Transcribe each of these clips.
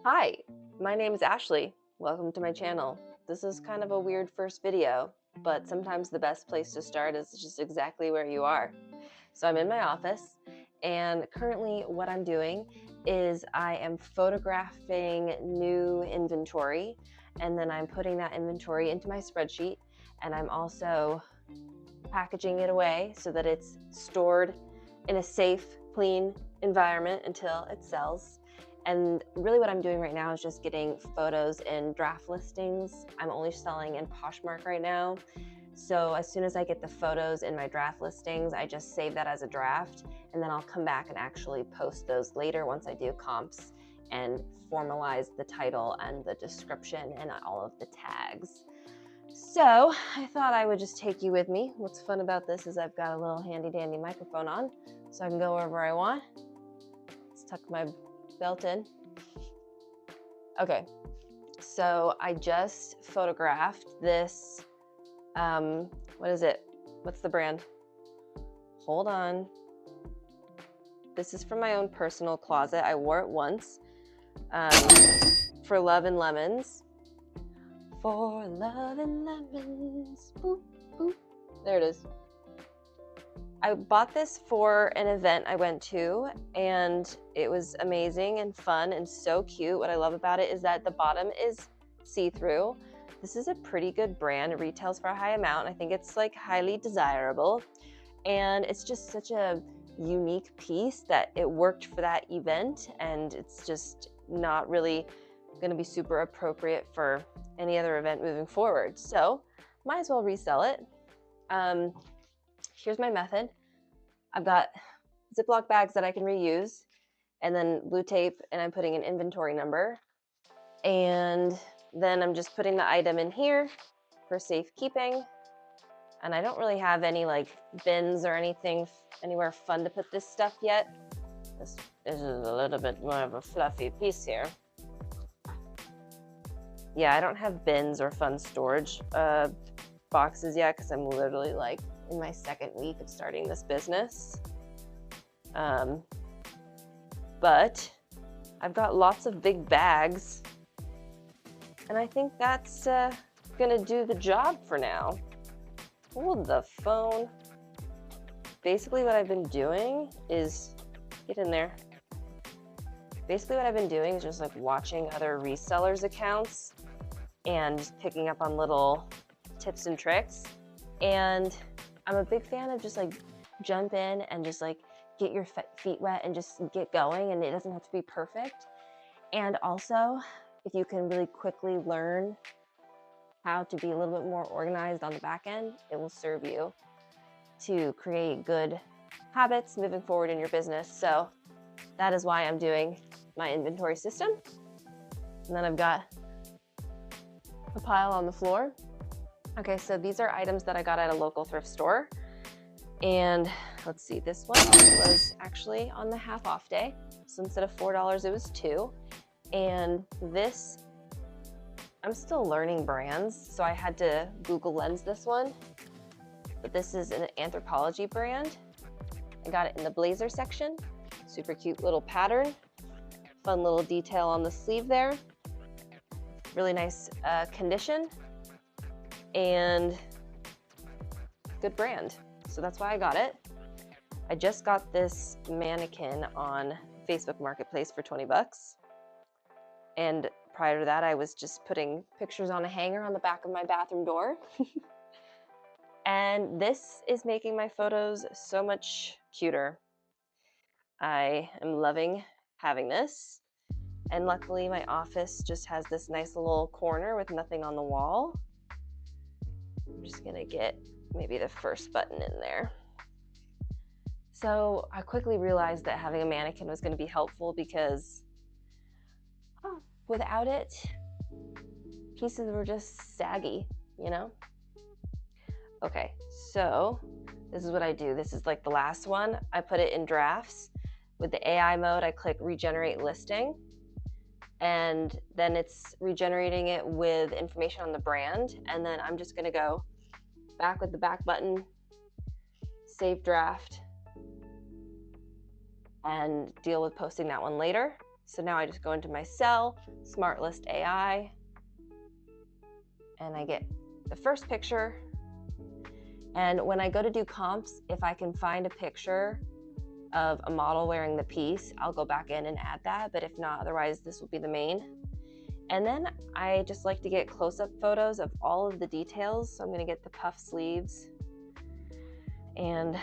Hi, my name is Ashley. Welcome to my channel. This is kind of a weird first video, but sometimes the best place to start is just exactly where you are. So I'm in my office, and currently what I'm doing is I am photographing new inventory, and then I'm putting that inventory into my spreadsheet, and I'm also packaging it away so that it's stored in a safe, clean environment until it sells. And really what I'm doing right now is just getting photos in draft listings. I'm only selling in Poshmark right now. So as soon as I get the photos in my draft listings, I just save that as a draft, and then I'll come back and actually post those later once I do comps and formalize the title and the description and all of the tags. So I thought I would just take you with me. What's fun about this is I've got a little handy dandy microphone on, so I can go wherever I want. Let's tuck my belt in. Okay, so I just photographed this, what is it? What's the brand? Hold on. This is from my own personal closet. I wore it once for Love and Lemons. For Love and Lemons, boop, boop. There it is. I bought this for an event I went to, and it was amazing and fun and so cute. What I love about it is that the bottom is see-through. This is a pretty good brand. It retails for a high amount. I think it's like highly desirable, and it's just such a unique piece that it worked for that event, and it's just not really going to be super appropriate for any other event moving forward. So might as well resell it. Here's my method. I've got Ziploc bags that I can reuse, and then blue tape, and I'm putting an inventory number. And then I'm just putting the item in here for safekeeping. And I don't really have any like bins or anything anywhere fun to put this stuff yet. This is a little bit more of a fluffy piece here. Yeah, I don't have bins or fun storage boxes yet because I'm literally like in my second week of starting this business. But I've got lots of big bags, and I think that's gonna do the job for now. Hold the phone. Basically what I've been doing is, get in there. Basically what I've been doing is just like watching other resellers' accounts and just picking up on little tips and tricks. And I'm a big fan of just like jump in and just like get your feet wet and just get going, and it doesn't have to be perfect. And also, if you can really quickly learn how to be a little bit more organized on the back end, it will serve you to create good habits moving forward in your business. So that is why I'm doing my inventory system. And then I've got a pile on the floor. Okay, so these are items that I got at a local thrift store. And let's see, this one was actually on the half off day. So instead of $4, it was $2. And this, I'm still learning brands, so I had to Google Lens this one. But this is an Anthropology brand. I got it in the blazer section. Super cute little pattern. Fun little detail on the sleeve there. Really nice condition. And good brand. So that's why I got it. I just got this mannequin on Facebook Marketplace for 20 bucks. And prior to that, I was just putting pictures on a hanger on the back of my bathroom door. And this is making my photos so much cuter. I am loving having this. And luckily my office just has this nice little corner with nothing on the wall. I'm just gonna get maybe the first button in there. So I quickly realized that having a mannequin was gonna be helpful because without it, pieces were just saggy, you know? Okay, so this is what I do. This is like the last one. I put it in drafts. With the AI mode, I click regenerate listing, and then it's regenerating it with information on the brand. And then I'm just gonna go back with the back button, save draft, and deal with posting that one later. So now I just go into my cell, Smart List AI, and I get the first picture. And when I go to do comps, if I can find a picture of a model wearing the piece, I'll go back in and add that. But if not, otherwise this will be the main. And then I just like to get close-up photos of all of the details. So I'm gonna get the puff sleeves and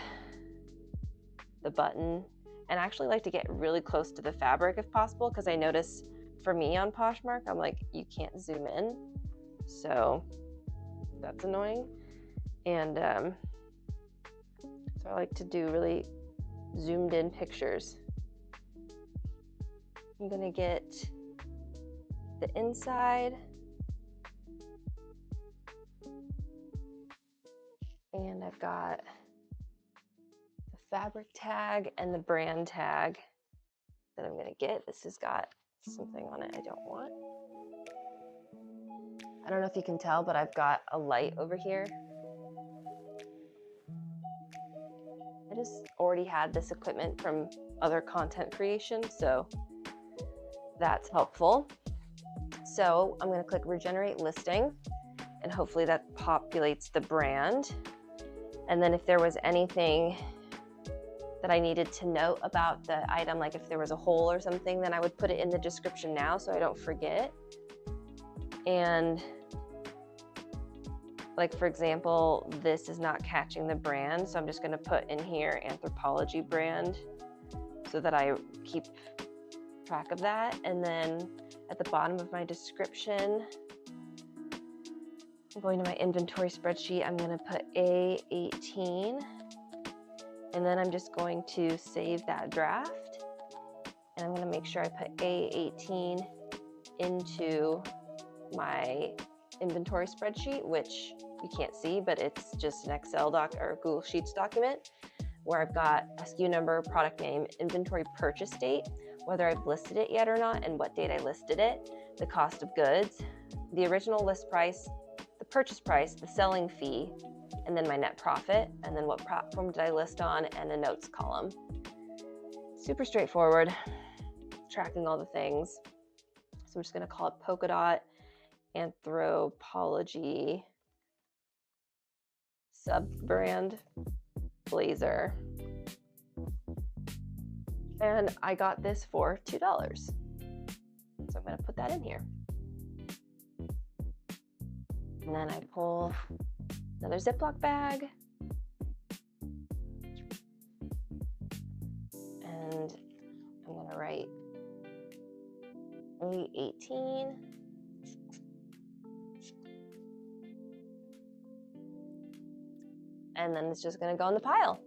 the button. And I actually like to get really close to the fabric if possible, because I notice for me on Poshmark, I'm like, you can't zoom in. So that's annoying. And so I like to do really zoomed in pictures. I'm gonna get the inside, and I've got the fabric tag and the brand tag that I'm gonna get. This has got something on it I don't want. I don't know if you can tell, but I've got a light over here. I just already had this equipment from other content creation, so that's helpful. So I'm going to click regenerate listing, and hopefully that populates the brand. And then if there was anything that I needed to note about the item, like if there was a hole or something, then I would put it in the description now so I don't forget. And like, for example, this is not catching the brand, so I'm just going to put in here Anthropology brand so that I keep track of that. And then at the bottom of my description, I'm going to my inventory spreadsheet. I'm going to put A18, and then I'm just going to save that draft. And I'm going to make sure I put A18 into my inventory spreadsheet, which you can't see, but it's just an Excel doc or Google Sheets document where I've got a SKU number, product name, inventory purchase date, whether I've listed it yet or not, and what date I listed it, the cost of goods, the original list price, the purchase price, the selling fee, and then my net profit, and then what platform did I list on, and a notes column. Super straightforward, tracking all the things. So I'm just gonna call it polka dot Anthropology sub-brand blazer. And I got this for $2. So I'm gonna put that in here. And then I pull another Ziploc bag. And I'm gonna write A18. And then it's just gonna go in the pile.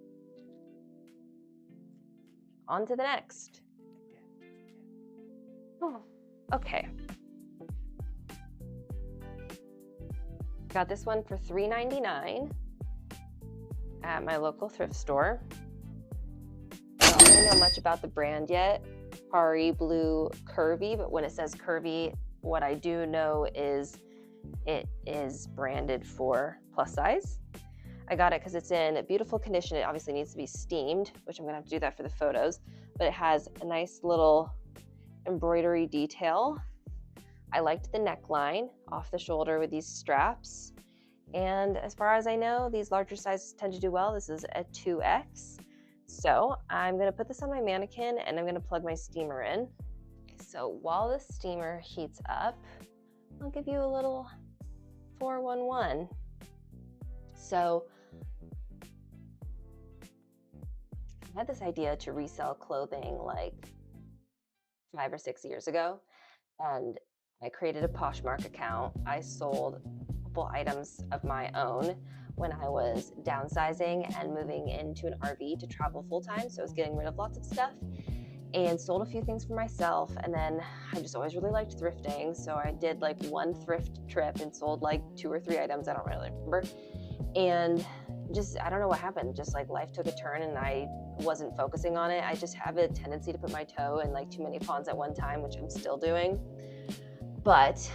On to the next. Oh, okay. Got this one for $3.99 at my local thrift store. I don't really know much about the brand yet. Pari Blue Curvy, but when it says curvy, what I do know is it is branded for plus size. I got it because it's in beautiful condition. It obviously needs to be steamed, which I'm gonna have to do that for the photos, but it has a nice little embroidery detail. I liked the neckline off the shoulder with these straps. And as far as I know, these larger sizes tend to do well. This is a 2X. So I'm gonna put this on my mannequin and I'm gonna plug my steamer in. So while the steamer heats up, I'll give you a little 411. So I had this idea to resell clothing like 5 or 6 years ago, and I created a Poshmark account. I sold a couple items of my own when I was downsizing and moving into an RV to travel full-time, so I was getting rid of lots of stuff, and sold a few things for myself. And then I just always really liked thrifting, so I did like one thrift trip and sold like 2 or 3 items, I don't really remember. And just, I don't know what happened, just like life took a turn and I wasn't focusing on it. I just have a tendency to put my toe in like too many ponds at one time, which I'm still doing. But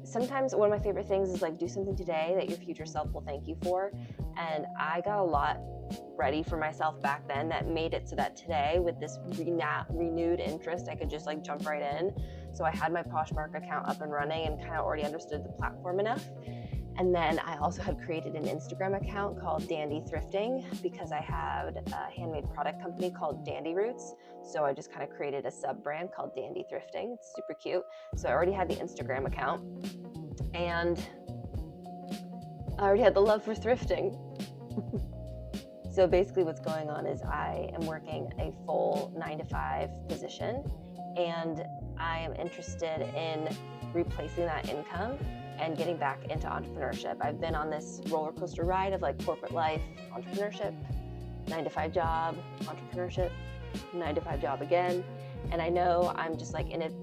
sometimes one of my favorite things is like do something today that your future self will thank you for. And I got a lot ready for myself back then that made it so that today, with this renewed interest, I could just like jump right in. So I had my Poshmark account up and running and kind of already understood the platform enough. And then I also had created an Instagram account called Dandy Thrifting because I had a handmade product company called Dandy Roots. So I just kind of created a sub brand called Dandy Thrifting. It's super cute. So I already had the Instagram account and I already had the love for thrifting. So basically what's going on is I am working a full 9-to-5 position and I am interested in replacing that income and getting back into entrepreneurship. I've been on this roller coaster ride of like corporate life, entrepreneurship, 9-to-5 job, entrepreneurship, 9-to-5 job again. And I know I'm just like in it.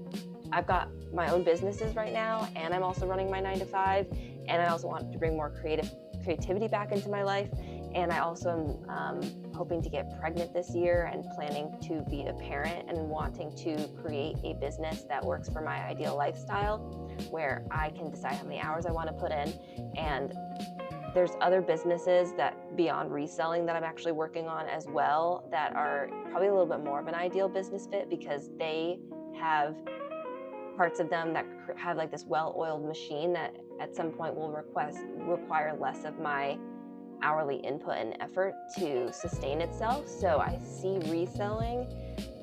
I've got my own businesses right now and I'm also running my 9-to-5, and I also want to bring more creativity back into my life. And I also am hoping to get pregnant this year and planning to be a parent and wanting to create a business that works for my ideal lifestyle, where I can decide how many hours I want to put in. And there's other businesses that beyond reselling that I'm actually working on as well that are probably a little bit more of an ideal business fit because they have parts of them that have like this well-oiled machine that at some point will require less of my hourly input and effort to sustain itself. So I see reselling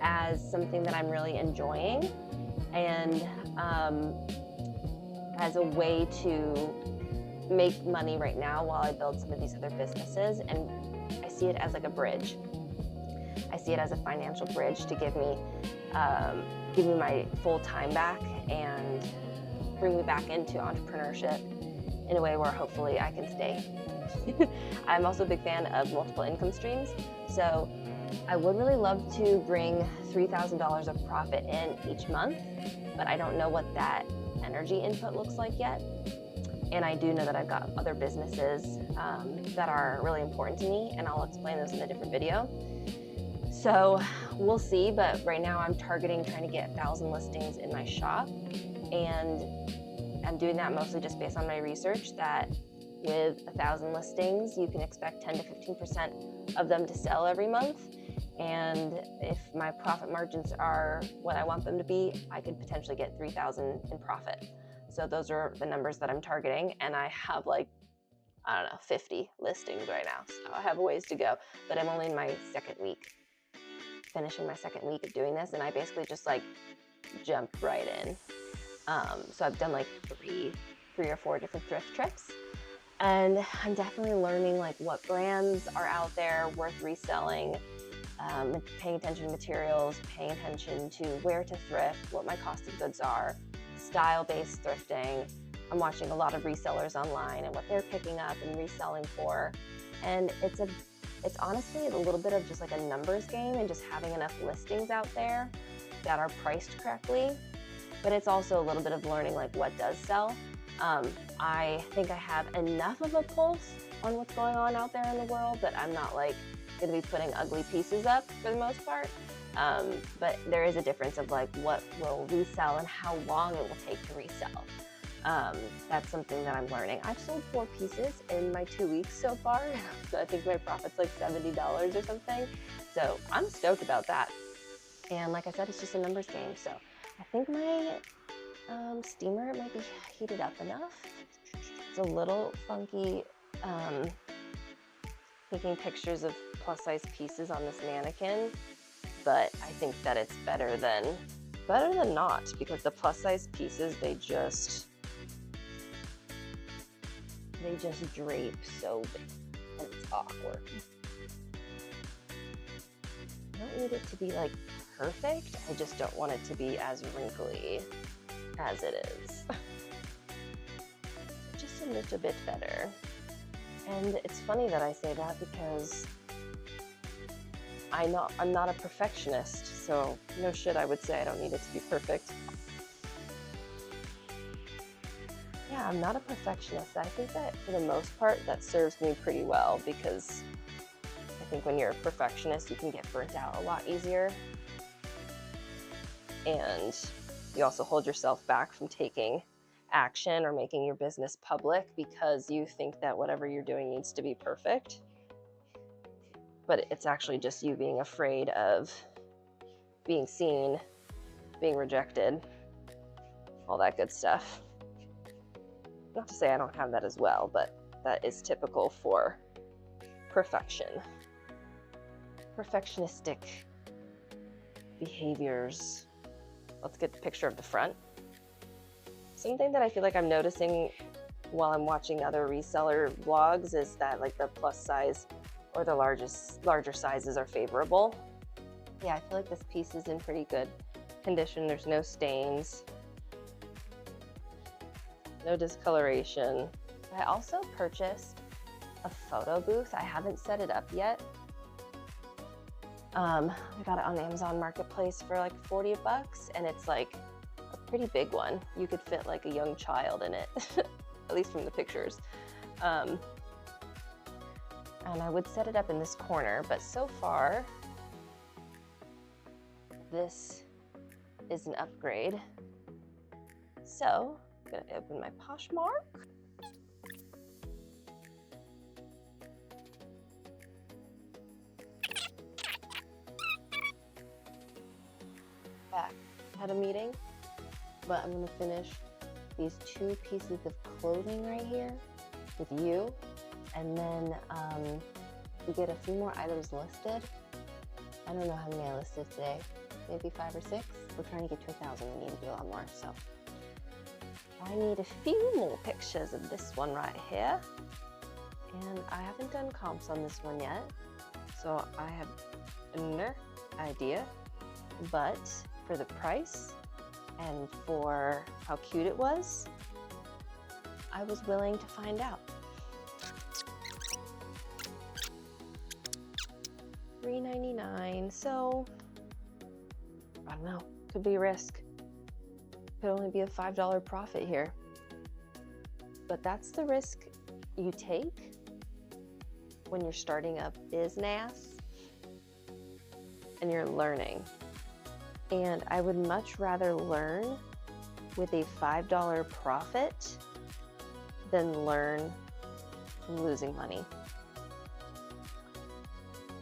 as something that I'm really enjoying and as a way to make money right now while I build some of these other businesses. And I see it as like a bridge. I see it as a financial bridge to give me my full time back and bring me back into entrepreneurship in a way where hopefully I can stay. I'm also a big fan of multiple income streams. So I would really love to bring $3,000 of profit in each month, but I don't know what that energy input looks like yet. And I do know that I've got other businesses that are really important to me, and I'll explain those in a different video. So we'll see, but right now I'm targeting trying to get 1,000 listings in my shop, and I'm doing that mostly just based on my research that with 1,000 listings, you can expect 10 to 15% of them to sell every month. And if my profit margins are what I want them to be, I could potentially get 3,000 in profit. So those are the numbers that I'm targeting. And I have like, I don't know, 50 listings right now. So I have a ways to go, but I'm only in my second week, finishing my second week of doing this. And I basically just like jumped right in. So I've done like three or four different thrift trips. And I'm definitely learning like what brands are out there worth reselling, paying attention to materials, paying attention to where to thrift, what my cost of goods are, style-based thrifting. I'm watching a lot of resellers online and what they're picking up and reselling for. And it's honestly a little bit of just like a numbers game and just having enough listings out there that are priced correctly. But it's also a little bit of learning like what does sell. I think I have enough of a pulse on what's going on out there in the world that I'm not like going to be putting ugly pieces up for the most part. But there is a difference of like what will resell and how long it will take to resell. That's something that I'm learning. I've sold 4 pieces in my 2 weeks so far. So I think my profit's like $70 or something. So I'm stoked about that. And like I said, it's just a numbers game. So I think my steamer might be heated up enough. It's a little funky taking pictures of plus size pieces on this mannequin, but I think that it's better than not, because the plus size pieces, they just drape so big and it's awkward. I don't need it to be like perfect, I just don't want it to be as wrinkly as it is. Just a little bit better. And it's funny that I say that because I'm not a perfectionist, so no shit I would say I don't need it to be perfect. Yeah, I'm not a perfectionist. I think that for the most part that serves me pretty well, because I think when you're a perfectionist you can get burnt out a lot easier. And you also hold yourself back from taking action or making your business public because you think that whatever you're doing needs to be perfect. but it's actually just you being afraid of being seen, being rejected, all that good stuff. Not to say I don't have that as well, but that is typical for perfection. Perfectionistic behaviors. Let's get a picture of the front. Something that I feel like I'm noticing while I'm watching other reseller vlogs is that like the plus size or the larger sizes are favorable. Yeah, I feel like this piece is in pretty good condition. There's no stains, no discoloration. I also purchased a photo booth. I haven't set it up yet. I got it on Amazon Marketplace for like 40 bucks, and it's like a pretty big one. You could fit like a young child in it, at least from the pictures. And I would set it up in this corner, but so far, this is an upgrade. So I'm gonna open my Poshmark. Back, had a meeting, but I'm gonna finish these 2 pieces of clothing right here with you, and then we get a few more items listed. I don't know how many I listed today, maybe 5 or 6. We're trying to get to 1,000. We need to do a lot more, so I need a few more pictures of this one right here, and I haven't done comps on this one yet, so I have no idea, but for the price and for how cute it was, I was willing to find out. $3.99, so I don't know, could be a risk. Could only be a $5 profit here. But that's the risk you take when you're starting a business and you're learning. And I would much rather learn with a $5 profit than learn from losing money.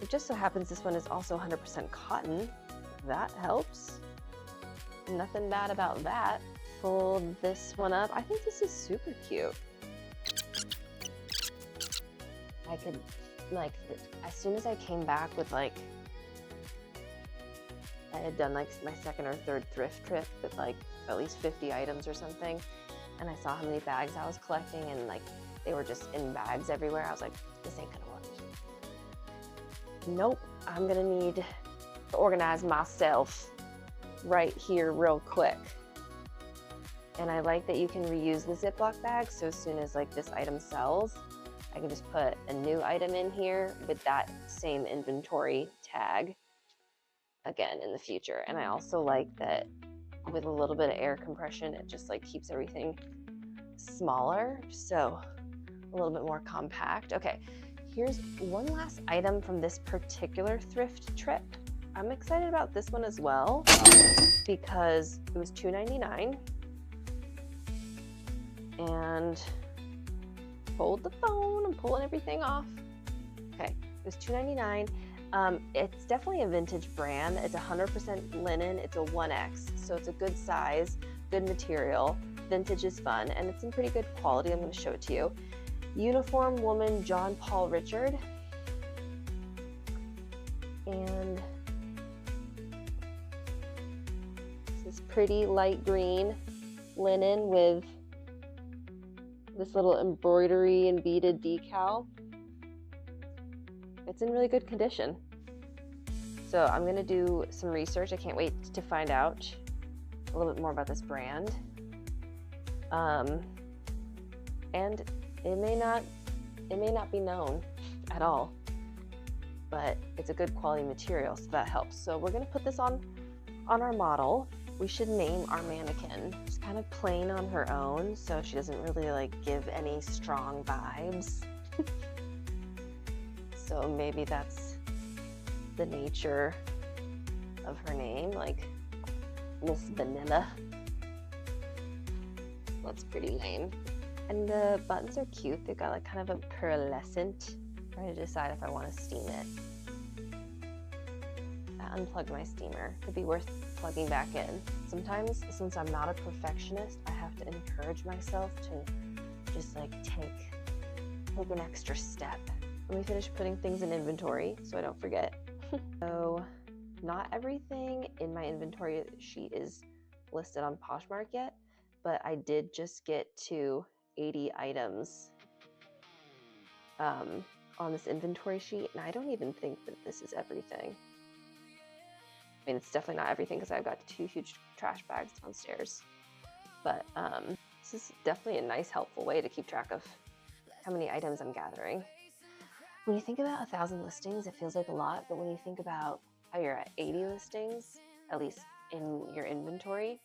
It just so happens this one is also 100% cotton. That helps. Nothing bad about that. Fold this one up. I think this is super cute. I could, like, as soon as I came back with like, I had done like my 2nd or 3rd thrift trip with like at least 50 items or something, and I saw how many bags I was collecting, and like they were just in bags everywhere. I was like, this ain't gonna work. Nope, I'm gonna need to organize myself right here real quick. And I like that you can reuse the Ziploc bag, so as soon as like this item sells, I can just put a new item in here with that same inventory tag again in the future. And I also like that with a little bit of air compression, it just like keeps everything smaller, so a little bit more compact. Okay, here's one last item from this particular thrift trip. I'm excited about this one as well because it was $2.99, and hold the phone, I'm pulling everything off. Okay, it was $2.99. It's definitely a vintage brand. It's 100% linen. It's a 1X, so it's a good size, good material. Vintage is fun, and it's in pretty good quality. I'm going to show it to you. Uniform Woman John Paul Richard. And this is pretty light green linen with this little embroidery and beaded decal. It's in really good condition. So I'm gonna do some research. I can't wait to find out a little bit more about this brand. And it may not be known at all, but it's a good quality material, so that helps. So we're gonna put this on our model. We should name our mannequin. She's kind of plain on her own, so she doesn't really like give any strong vibes. So maybe that's the nature of her name, like Miss Vanilla. That's pretty lame. And the buttons are cute. They've got like kind of a pearlescent. I'm trying to decide if I want to steam it. unplugged my steamer. Could be worth plugging back in. Sometimes, since I'm not a perfectionist, I have to encourage myself to just like take an extra step. Let me finish putting things in inventory so I don't forget. So not everything in my inventory sheet is listed on Poshmark yet, but I did just get to 80 items on this inventory sheet, and I don't even think that this is everything. I mean, it's definitely not everything because I've got 2 huge trash bags downstairs, but this is definitely a nice, helpful way to keep track of how many items I'm gathering. When you think about 1,000 listings, it feels like a lot, but when you think about how you're at 80 listings, at least in your inventory,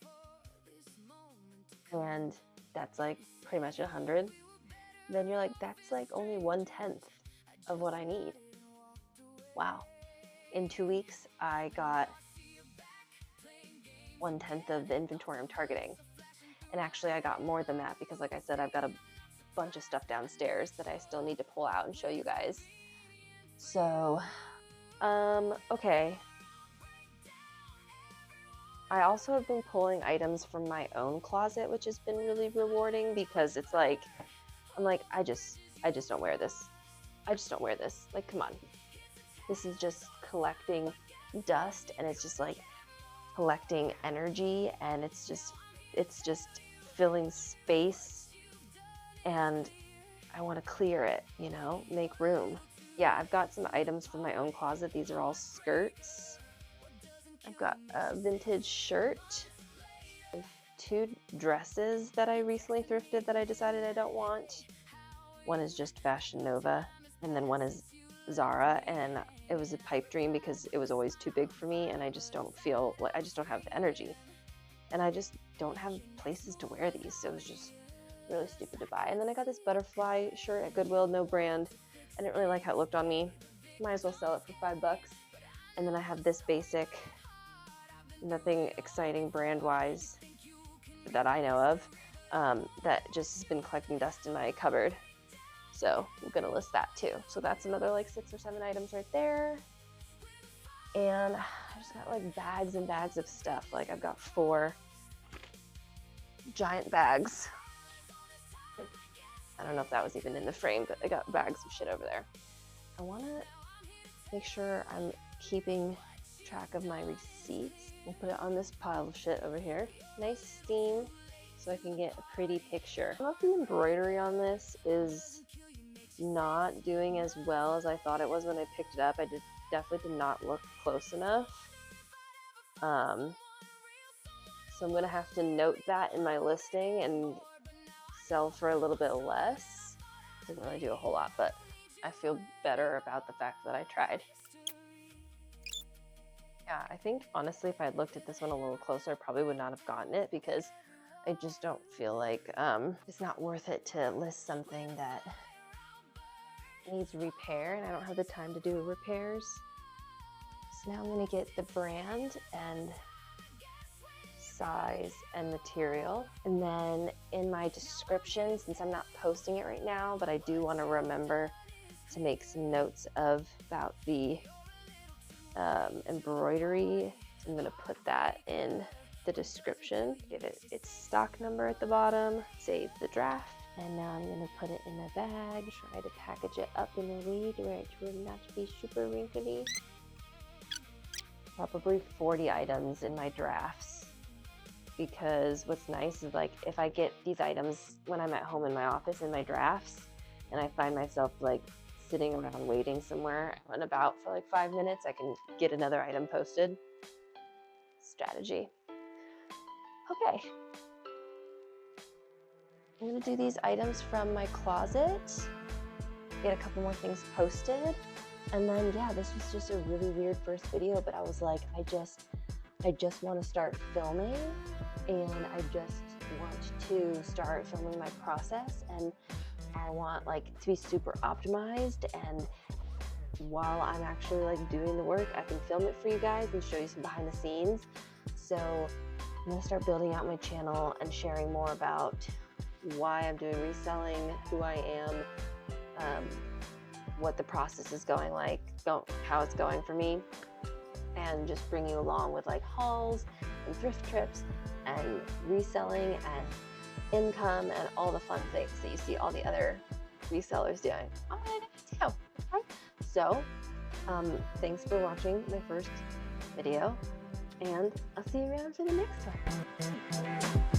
and that's like pretty much 100, then you're like, that's like only 1/10 of what I need. Wow. In 2 weeks, I got 1/10 of the inventory I'm targeting. And actually I got more than that because like I said, I've got a bunch of stuff downstairs that I still need to pull out and show you guys. So, okay. I also have been pulling items from my own closet, which has been really rewarding because it's like, I'm like, I just don't wear this. I just don't wear this. Like, come on. This is just collecting dust, and it's just like collecting energy, and it's just filling space, and I want to clear it, you know, make room. Yeah, I've got some items from my own closet. These are all skirts. I've got a vintage shirt. I have 2 dresses that I recently thrifted that I decided I don't want. One is just Fashion Nova, and then one is Zara, and it was a pipe dream because it was always too big for me, and I just don't feel like, I just don't have the energy, and I just don't have places to wear these, so it was just really stupid to buy. And then I got this butterfly shirt at Goodwill, no brand. I didn't really like how it looked on me. Might as well sell it for $5. And then I have this basic, nothing exciting brand-wise that I know of, that just has been collecting dust in my cupboard. So I'm gonna list that too. So that's another like 6 or 7 items right there. And I just got like bags and bags of stuff. Like I've got 4 giant bags. I don't know if that was even in the frame, but I got bags of shit over there. I wanna make sure I'm keeping track of my receipts. We'll put it on this pile of shit over here. Nice steam so I can get a pretty picture. I don't know if the embroidery on this is not doing as well as I thought it was when I picked it up. I definitely did not look close enough. So I'm gonna have to note that in my listing and sell for a little bit less. Doesn't really do a whole lot, but I feel better about the fact that I tried. Yeah, I think honestly if I had looked at this one a little closer, I probably would not have gotten it because I just don't feel like it's not worth it to list something that needs repair, and I don't have the time to do repairs. So now I'm gonna get the brand and size and material, and then in my description, since I'm not posting it right now, but I do want to remember to make some notes about the embroidery. I'm gonna put that in the description, give it its stock number at the bottom, save the draft, and now I'm gonna put it in a bag, try to package it up in a way where it will not be super wrinkly. Probably 40 items in my drafts, because what's nice is like if I get these items when I'm at home in my office in my drafts, and I find myself like sitting around waiting somewhere and about for like 5 minutes, I can get another item posted. Strategy. Okay. I'm gonna do these items from my closet, get a couple more things posted, and then yeah, this was just a really weird first video, but I was like, I just want to start filming, and I just want to start filming my process, and I want like to be super optimized, and while I'm actually like doing the work, I can film it for you guys and show you some behind the scenes. So I'm gonna start building out my channel and sharing more about why I'm doing reselling, who I am, what the process is going like, how it's going for me, and just bring you along with like hauls and thrift trips and reselling and income and all the fun things that you see all the other resellers doing. I'm gonna do it too. Okay? So thanks for watching my first video, and I'll see you around for the next one.